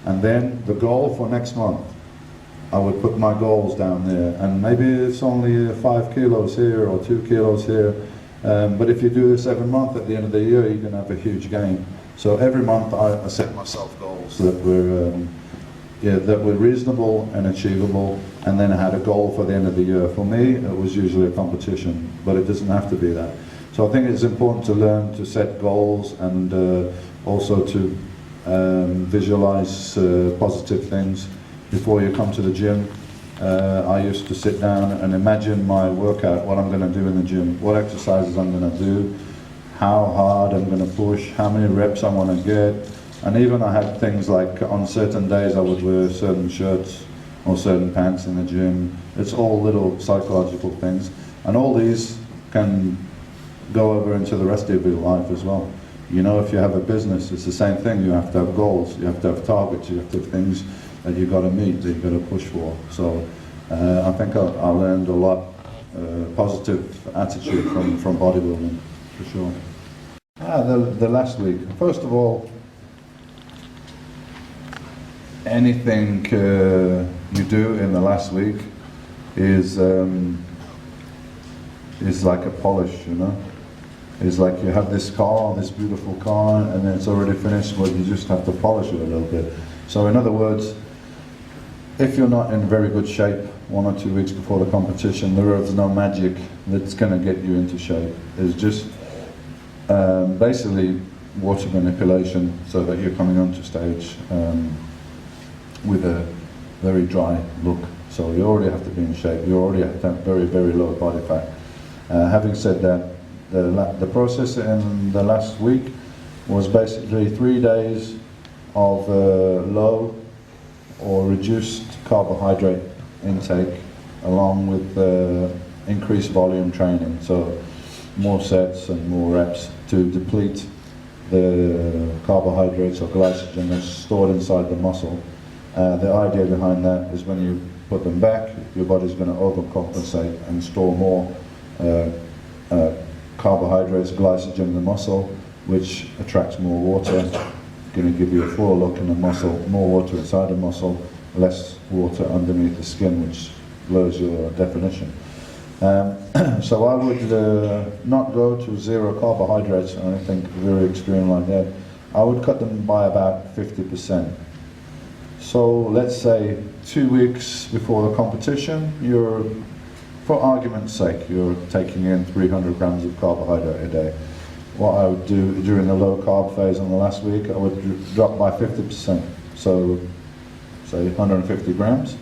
And then the goal for next month, I would put my goals down there, and maybe it's only 5 kilos here or 2 kilos here, but if you do this every month, at the end of the year you can have a huge gain. So every month I set myself goals that were reasonable and achievable, and then I had a goal for the end of the year. For me, it was usually a competition, but it doesn't have to be that. So I think it's important to learn to set goals, and also to visualize positive things before you come to the gym. I used to sit down and imagine my workout, what I'm going to do in the gym, what exercises I'm going to do, how hard I'm going to push, how many reps I want to get. And even I had things like on certain days I would wear certain shirts or certain pants in the gym. It's all little psychological things. And all these can go over into the rest of your life as well. You know, if you have a business, it's the same thing. You have to have goals, you have to have targets, you have to have things that you've got to meet, that you've got to push for. So I think I learned a lot, positive attitude from bodybuilding, for sure. The last week, first of all, anything you do in the last week is like a polish, you know. It's like you have this car, this beautiful car, and then it's already finished, but you just have to polish it a little bit. So in other words, if you're not in very good shape 1 or 2 weeks before the competition, there is no magic that's going to get you into shape. It's just basically water manipulation, so that you're coming onto stage with a very dry look. So you already have to be in shape, you already have to have very, very low body fat. Having said that, the process in the last week was basically 3 days of low or reduced carbohydrate intake, along with increased volume training. So more sets and more reps to deplete the carbohydrates or glycogen that's stored inside the muscle. The idea behind that is when you put them back, your body's going to overcompensate and store more carbohydrates, glycogen in the muscle, which attracts more water, going to give you a fuller look in the muscle, more water inside the muscle, less water underneath the skin, which blurs your definition. So I would not go to 0 carbohydrates or anything very extreme like that. I would cut them by about 50%. So let's say 2 weeks before the competition, for argument's sake, you're taking in 300 grams of carbohydrate a day. What I would do during the low carb phase on the last week, I would drop by 50%. So say 150 grams.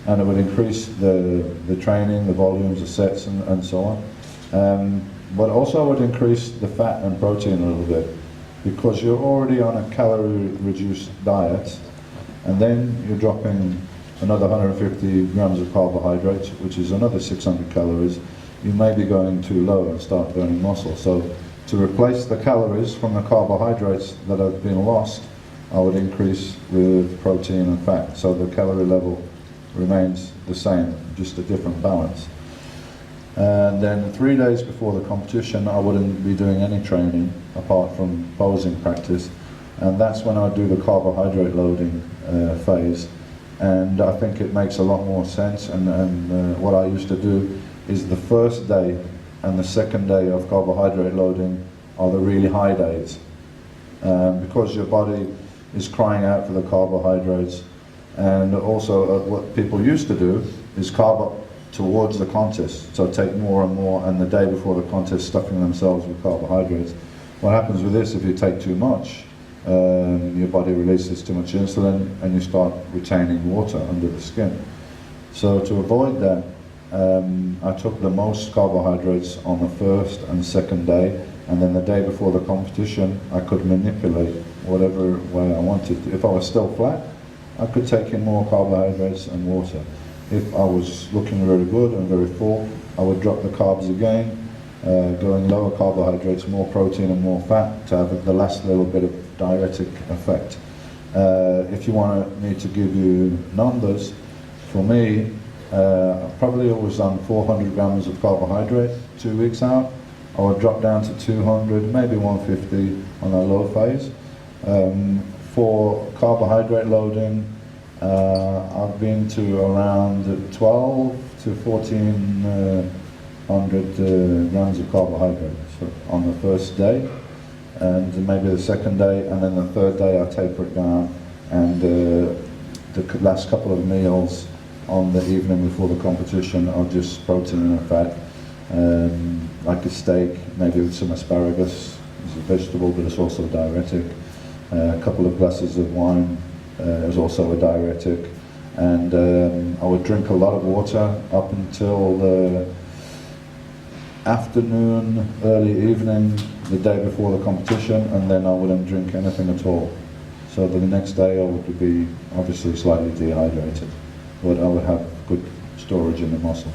And it would increase the training, the volumes, the sets, and so on. But also it would increase the fat and protein a little bit, because you're already on a calorie-reduced diet, and then you're dropping another 150 grams of carbohydrates, which is another 600 calories. You may be going too low and start burning muscle. So to replace the calories from the carbohydrates that have been lost, I would increase with protein and fat. So the calorie level remains the same, just a different balance. And then 3 days before the competition, I wouldn't be doing any training apart from posing practice, and that's when I do the carbohydrate loading phase. And I think it makes a lot more sense, and what I used to do is the first day and the second day of carbohydrate loading are the really high days, because your body is crying out for the carbohydrates. And also what people used to do is carb up towards the contest, so take more and more, and the day before the contest stuffing themselves with carbohydrates. What happens with this, if you take too much, your body releases too much insulin and you start retaining water under the skin. So to avoid that, I took the most carbohydrates on the first and second day, and then the day before the competition I could manipulate whatever way I wanted. If I was still flat, I could take in more carbohydrates and water. If I was looking very good and very full, I would drop the carbs again, going lower carbohydrates, more protein and more fat to have the last little bit of diuretic effect. If you want me to give you numbers, for me, I probably always done 400 grams of carbohydrate 2 weeks out. I would drop down to 200, maybe 150 on a low phase. For carbohydrate loading, I've been to around 12 to 1400 grams of carbohydrates on the first day, and maybe the second day, and then the third day I taper it down, and the last couple of meals on the evening before the competition are just protein and fat, like a steak, maybe with some asparagus. It's a vegetable, but it's also a diuretic. A couple of glasses of wine is also a diuretic, and I would drink a lot of water up until the afternoon, early evening, the day before the competition, and then I wouldn't drink anything at all. So the next day I would be obviously slightly dehydrated, but I would have good storage in the muscle.